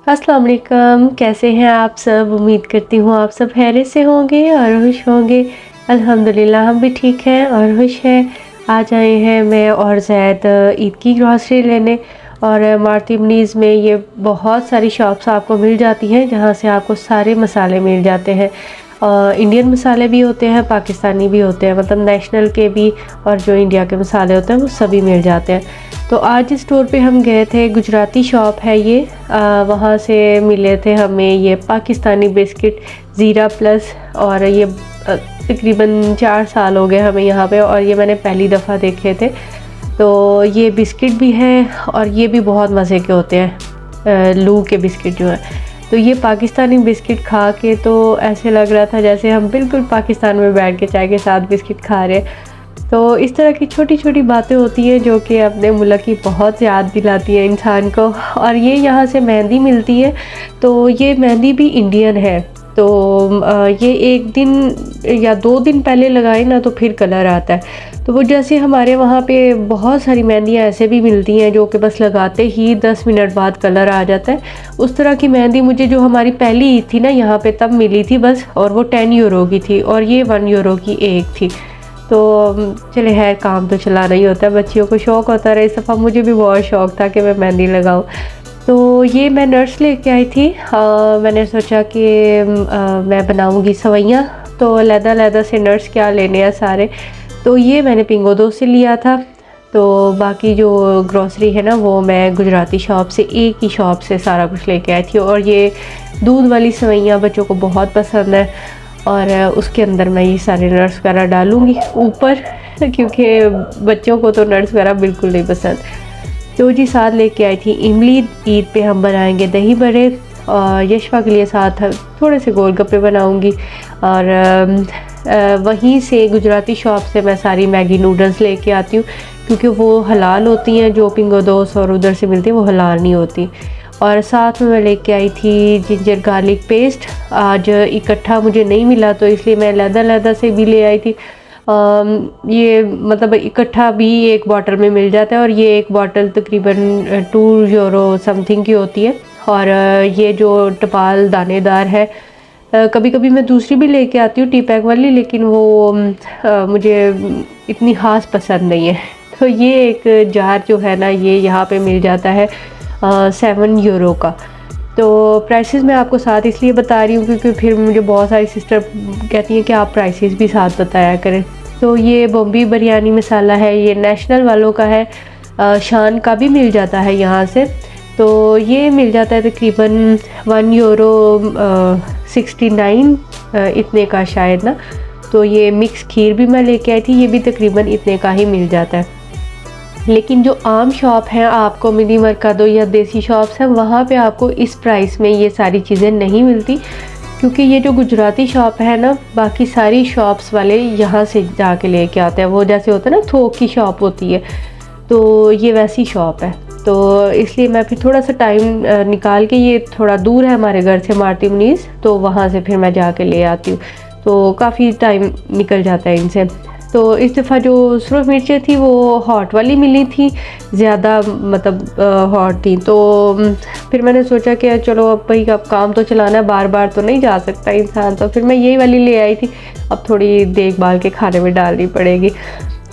अस्सलाम वालेकुम, कैसे हैं आप सब? उम्मीद करती हूँ आप सब खैरियत से होंगे और खुश होंगे। अल्हम्दुलिल्लाह हम भी ठीक हैं और खुश हैं। आज आए हैं मैं और ज़ैद ईद की ग्रॉसरी लेने और मार्ती मनीज़ में ये बहुत सारी शॉप्स आपको मिल जाती हैं जहाँ से आपको सारे मसाले मिल जाते हैं। इंडियन मसाले भी होते हैं, पाकिस्तानी भी होते हैं, मतलब नेशनल के भी, और जो इंडिया के मसाले होते हैं वो सभी मिल जाते हैं। तो आज इस स्टोर पे हम गए थे, गुजराती शॉप है ये। वहाँ से मिले थे हमें ये पाकिस्तानी बिस्किट ज़ीरा प्लस, और ये तकरीबन 4 साल हो गए हमें यहाँ पे, और ये मैंने पहली दफ़ा देखे थे। तो ये बिस्किट भी है और ये भी बहुत मज़े के होते हैं, लू के बिस्किट जो है। तो ये पाकिस्तानी बिस्किट खा के तो ऐसे लग रहा था जैसे हम बिल्कुल पाकिस्तान में बैठ के चाय के साथ बिस्किट खा रहे हैं। तो इस तरह की छोटी छोटी बातें होती हैं जो कि अपने मुल्क की बहुत याद दिलाती है इंसान को। और ये यहाँ से मेहंदी मिलती है, तो ये मेहंदी भी इंडियन है। तो ये 1 दिन या 2 दिन पहले लगाए ना तो फिर कलर आता है। तो वो जैसे हमारे वहाँ पे बहुत सारी मेहंदियाँ ऐसे भी मिलती हैं जो कि बस लगाते ही 10 मिनट बाद कलर आ जाता है, उस तरह की मेहंदी मुझे जो हमारी पहली ईद थी ना यहाँ पे तब मिली थी बस, और वो 10 यूरो की थी और ये 1 यूरो की एक थी। तो चले है, काम तो चलाना ही होता है, बच्चियों को शौक़ होता है। इस दफ़ा मुझे भी बहुत शौक़ था कि मैं मेहंदी लगाऊं। तो ये मैं नट्स लेके आई थी। मैंने सोचा कि मैं बनाऊंगी सवैयाँ, तो अलग-अलग से नट्स क्या लेने हैं सारे। तो ये मैंने पिंगोदो से लिया था। तो बाकी जो ग्रॉसरी है ना वो मैं गुजराती शॉप से, एक ही शॉप से सारा कुछ लेके आई थी। और ये दूध वाली सवैयाँ बच्चों को बहुत पसंद है, और उसके अंदर मैं ये सारे नट्स वगैरह डालूँगी ऊपर क्योंकि बच्चों को तो नट्स वगैरह बिल्कुल नहीं पसंद। तो जी साथ लेके आई थी इमली। ईद पे हम बनाएंगे दही बड़े, और यशवा के लिए साथ थोड़े से गोलगप्पे बनाऊंगी। और वहीं से गुजराती शॉप से मैं सारी मैगी नूडल्स लेके आती हूँ क्योंकि वो हलाल होती हैं, जो पिंगोदोस और उधर से मिलती हैं वो हलाल नहीं होती। और साथ में मैं लेके आई थी जिंजर गार्लिक पेस्ट। आज इकट्ठा मुझे नहीं मिला तो इसलिए मैं अलग-अलग से भी ले आई थी। ये मतलब इकट्ठा भी एक बॉटल में मिल जाता है, और ये एक बॉटल तकरीबन 2 यूरो समथिंग की होती है। और ये जो टपाल दानेदार है, कभी कभी मैं दूसरी भी लेके आती हूँ टी पैक वाली, लेकिन वो मुझे इतनी ख़ास पसंद नहीं है। तो ये एक जार जो है ना ये यहाँ पे मिल जाता है 7 यूरो का। तो प्राइसेस मैं आपको साथ इसलिए बता रही हूँ क्योंकि फिर मुझे बहुत सारी सिस्टर कहती हैं कि आप प्राइसेस भी साथ बताया करें। तो ये बॉम्बे बिरयानी मसाला है, ये नेशनल वालों का है, शान का भी मिल जाता है यहाँ से। तो ये मिल जाता है तकरीबन 1 यूरो 69 इतने का शायद ना। तो ये मिक्स खीर भी मैं लेके आई थी, ये भी तकरीबन इतने का ही मिल जाता है। लेकिन जो आम शॉप है आपको मिनी मरकादो या देसी शॉप्स हैं, वहाँ पे आपको इस प्राइस में ये सारी चीज़ें नहीं मिलती, क्योंकि ये जो गुजराती शॉप है ना, बाकी सारी शॉप्स वाले यहाँ से जाके लेके आते हैं। वो जैसे होता है ना थोक की शॉप होती है, तो ये वैसी शॉप है। तो इसलिए मैं फिर थोड़ा सा टाइम निकाल के, ये थोड़ा दूर है हमारे घर से मार्ती मनीज़, तो वहाँ से फिर मैं जाके ले आती हूँ। तो काफ़ी टाइम निकल जाता है इनसे। तो इस दफ़ा जो सुरख मिर्चें थी वो हॉट वाली मिली थी, ज़्यादा मतलब हॉट थी। तो फिर मैंने सोचा कि चलो अब भाई अब काम तो चलाना है, बार बार तो नहीं जा सकता इंसान, तो फिर मैं यही वाली ले आई थी। अब थोड़ी देखभाल के खाने में डालनी पड़ेगी।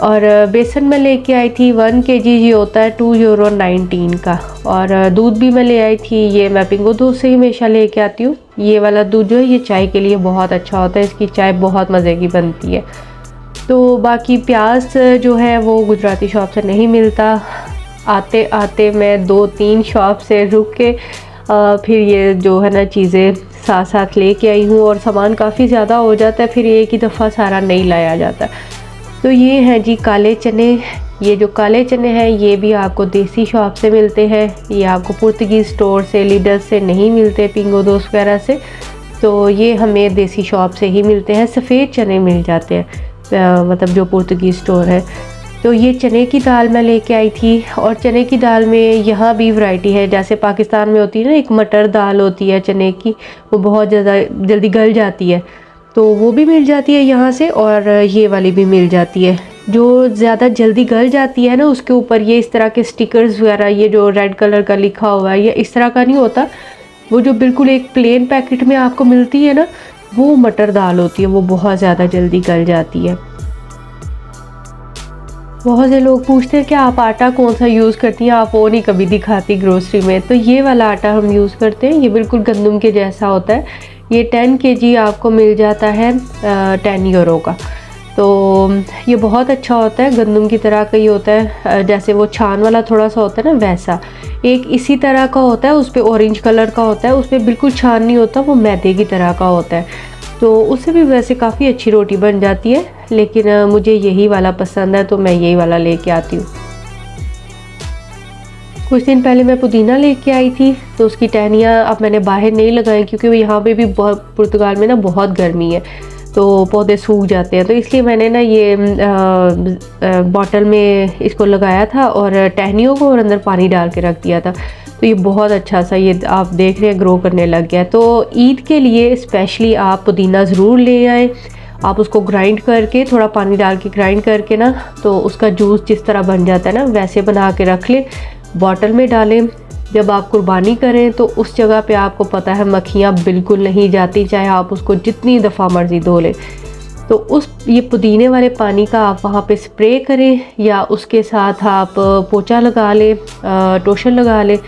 और बेसन में लेके आई थी 1 kg, ये होता है 2 यूरो 19 का। और दूध भी मैं ले आई थी, ये मैं पिंगोदो से ही हमेशा लेके आती हूँ। ये वाला दूध जो है ये चाय के लिए बहुत अच्छा होता है, इसकी चाय बहुत मज़े की बनती है। तो बाकी प्याज जो है वो गुजराती शॉप से नहीं मिलता। आते आते मैं 2-3 शॉप से रुक के फिर ये जो है ना चीज़ें साथ साथ लेके आई हूँ, और सामान काफ़ी ज़्यादा हो जाता है, फिर एक ही दफ़ा सारा नहीं लाया जाता। तो ये हैं जी काले चने। ये जो काले चने हैं ये भी आपको देसी शॉप से मिलते हैं, ये आपको पुर्तगीज़ स्टोर से, लीडर से नहीं मिलते, पिंगोदोस वगैरह से। तो ये हमें देसी शॉप से ही मिलते हैं। सफ़ेद चने मिल जाते हैं, मतलब जो पुर्तगीज़ स्टोर है। तो ये चने की दाल मैं लेके आई थी, और चने की दाल में यहाँ भी वैरायटी है। जैसे पाकिस्तान में होती है ना एक मटर दाल होती है चने की, वो बहुत ज़्यादा जल्दी गल जाती है, तो वो भी मिल जाती है यहाँ से, और ये वाली भी मिल जाती है। जो ज़्यादा जल्दी गल जाती है ना उसके ऊपर ये इस तरह के स्टिकर्स वगैरह, ये जो रेड कलर का लिखा हुआ है, ये इस तरह का नहीं होता, वो जो बिल्कुल एक प्लेन पैकेट में आपको मिलती है ना, वो मटर दाल होती है, वो बहुत ज़्यादा जल्दी गल जाती है। बहुत से लोग पूछते हैं कि आप आटा कौन सा यूज़ करती हैं, आप वो नहीं कभी दिखाती ग्रोसरी में। तो ये वाला आटा हम यूज़ करते हैं, ये बिल्कुल गंदम के जैसा होता है। ये 10 kg आपको मिल जाता है 10 यूरो का। तो ये बहुत अच्छा होता है, गंदम की तरह का ही होता है। जैसे वो छान वाला थोड़ा सा होता है ना, वैसा एक इसी तरह का होता है। उस पर ऑरेंज कलर का होता है, उस पर बिल्कुल छान नहीं होता, वो मैदे की तरह का होता है। तो उससे भी वैसे काफ़ी अच्छी रोटी बन जाती है, लेकिन मुझे यही वाला पसंद है तो मैं यही वाला लेके आती हूँ। कुछ दिन पहले मैं पुदीना लेके आई थी, तो उसकी टहनियाँ अब मैंने बाहर नहीं लगाई, क्योंकि यहाँ पे भी बहुत, पुर्तगाल में ना बहुत गर्मी है, तो पौधे सूख जाते हैं। तो इसलिए मैंने ना ये बॉटल में इसको लगाया था और टहनियों को और अंदर पानी डाल के रख दिया था। तो ये बहुत अच्छा सा, ये आप देख रहे हैं, ग्रो करने लग गया। तो ईद के लिए स्पेशली आप पुदीना ज़रूर ले आएँ। आप उसको ग्राइंड करके, थोड़ा पानी डाल के ग्राइंड करके ना, तो उसका जूस जिस तरह बन जाता है ना, वैसे बना के रख लें, बॉटल में डालें। जब आप कुर्बानी करें तो उस जगह पे आपको पता है मक्खियाँ बिल्कुल नहीं जाती, चाहे आप उसको जितनी दफ़ा मर्ज़ी धो लें। तो ये पुदीने वाले पानी का आप वहाँ पे स्प्रे करें, या उसके साथ आप पोंछा लगा लें, टोशन लगा लें,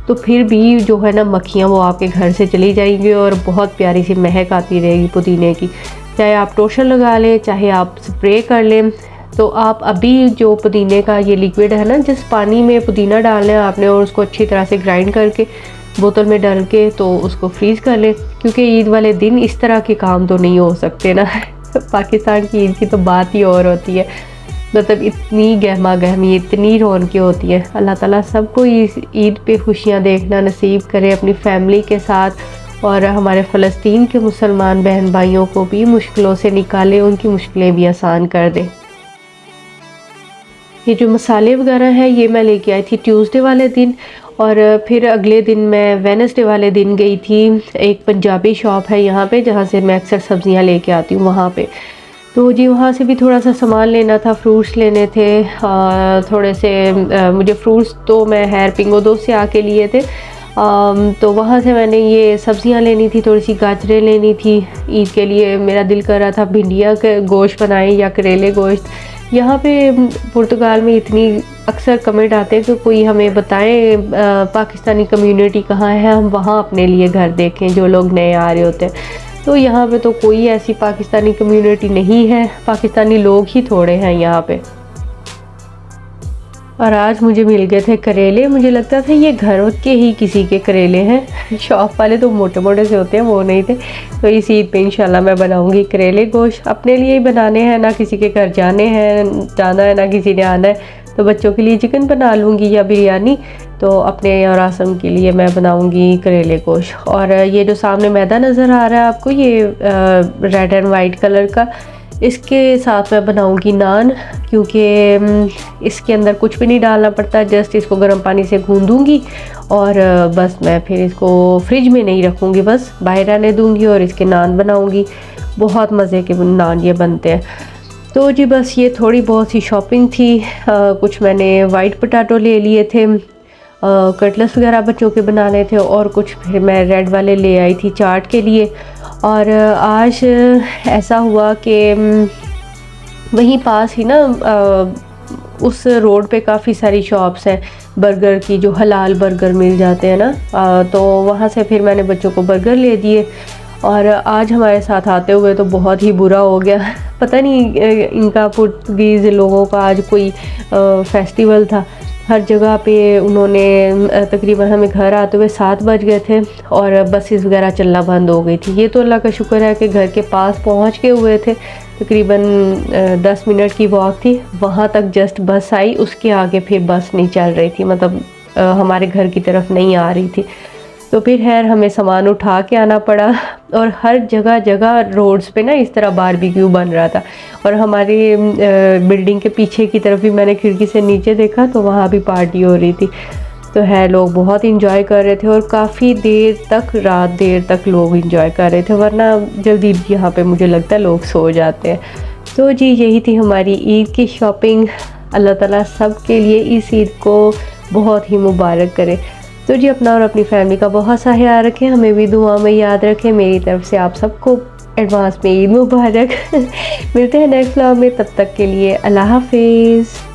तो फिर भी जो है ना मक्खियाँ वो आपके घर से चली जाएंगी और बहुत प्यारी सी महक आती रहेगी पुदीने की। चाहे आप टोशन लगा लें, चाहे आप स्प्रे कर लें। तो आप अभी जो पुदीने का ये लिक्विड है ना, जिस पानी में पुदीना डालना है आपने, और उसको अच्छी तरह से ग्राइंड करके बोतल में डाल के तो उसको फ्रीज़ कर लें, क्योंकि ईद वाले दिन इस तरह के काम तो नहीं हो सकते ना। पाकिस्तान की ईद की तो बात ही और होती है, मतलब इतनी गहमा गहमी, इतनी रौनकें होती है। अल्लाह ताला सबको इस ईद पे खुशियाँ देखना नसीब करे अपनी फैमिली के साथ, और हमारे फ़लस्तीन के मुसलमान बहन भाइयों को भी मुश्किलों से निकाले, उनकी मुश्किलें भी आसान कर दे। ये जो मसाले वगैरह हैं ये मैं लेके आई थी ट्यूसडे वाले दिन, और फिर अगले दिन मैं वेडनेसडे वाले दिन गई थी। एक पंजाबी शॉप है यहाँ पे, जहाँ से मैं अक्सर सब्ज़ियाँ लेके आती हूँ वहाँ पे। तो जी वहाँ से भी थोड़ा सा सामान लेना था, फ्रूट्स लेने थे, थोड़े से मुझे फ्रूट्स तो मैं हैर पिंगोदो से आके लिए थे। तो वहाँ से मैंने ये सब्ज़ियाँ लेनी थी, थोड़ी सी गाजरें लेनी थी ईद के लिए। मेरा दिल कर रहा था भिंडियाँ के गोश्त बनाएं या करेले गोश्त। यहाँ पे पुर्तगाल में इतनी अक्सर कमेंट आते हैं कि कोई हमें बताएं पाकिस्तानी कम्युनिटी कहाँ है, हम वहाँ अपने लिए घर देखें, जो लोग नए आ रहे होते हैं। तो यहाँ पे तो कोई ऐसी पाकिस्तानी कम्युनिटी नहीं है, पाकिस्तानी लोग ही थोड़े हैं यहाँ पे। और आज मुझे मिल गए थे करेले, मुझे लगता था ये घर के ही किसी के करेले हैं, शॉप वाले तो मोटे मोटे से होते हैं, वो नहीं थे। तो इस ईद पे इंशाल्लाह मैं बनाऊंगी करेले गोश्त, अपने लिए ही बनाने हैं, ना किसी के घर जाना है, ना किसी ने आना है। तो बच्चों के लिए चिकन बना लूँगी या बिरयानी, तो अपने और आसम के लिए मैं बनाऊँगी करेले गोश्त। और ये जो सामने मैदा नज़र आ रहा है आपको, ये रेड एंड वाइट कलर का, इसके साथ मैं बनाऊंगी नान, क्योंकि इसके अंदर कुछ भी नहीं डालना पड़ता, जस्ट इसको गर्म पानी से गूंदूंगी और बस मैं फिर इसको फ्रिज में नहीं रखूंगी, बस बाहर आने दूंगी और इसके नान बनाऊंगी। बहुत मज़े के नान ये बनते हैं। तो जी बस ये थोड़ी बहुत सी शॉपिंग थी। कुछ मैंने वाइट पोटैटो ले लिए थे, कटलेट्स वगैरह बच्चों के बनाने थे, और कुछ फिर मैं रेड वाले ले आई थी चाट के लिए। और आज ऐसा हुआ कि वहीं पास ही ना उस रोड पे काफ़ी सारी शॉप्स हैं बर्गर की, जो हलाल बर्गर मिल जाते हैं ना, तो वहाँ से फिर मैंने बच्चों को बर्गर ले दिए। और आज हमारे साथ आते हुए तो बहुत ही बुरा हो गया, पता नहीं इनका पुर्तगीज़ लोगों का आज कोई फेस्टिवल था। हर जगह पे उन्होंने तकरीबन हमें घर आते हुए 7 बज गए थे और बसेस वगैरह चलना बंद हो गई थी। ये तो अल्लाह का शुक्र है कि घर के पास पहुंच के हुए थे, तकरीबन 10 मिनट की वॉक थी, वहाँ तक जस्ट बस आई, उसके आगे फिर बस नहीं चल रही थी, मतलब हमारे घर की तरफ नहीं आ रही थी। तो फिर खैर हमें सामान उठा के आना पड़ा, और हर जगह जगह रोड्स पे ना इस तरह बारबेक्यू बन रहा था। और हमारी बिल्डिंग के पीछे की तरफ भी मैंने खिड़की से नीचे देखा तो वहाँ भी पार्टी हो रही थी। तो है लोग बहुत इंजॉय कर रहे थे, और काफ़ी देर तक, रात देर तक लोग इंजॉय कर रहे थे, वरना जल्दी यहाँ पे मुझे लगता है लोग सो जाते हैं। तो जी यही थी हमारी ईद की शॉपिंग। अल्लाह ताला सब के लिए इस ईद को बहुत ही मुबारक करे। तो जी अपना और अपनी फैमिली का बहुत सा ख्याल रखें, हमें भी दुआ में याद रखें। मेरी तरफ से आप सबको एडवांस में ईद मुबारक। मिलते हैं नेक्स्ट व्लॉग में, तब तक के लिए अल्लाह हाफिज़।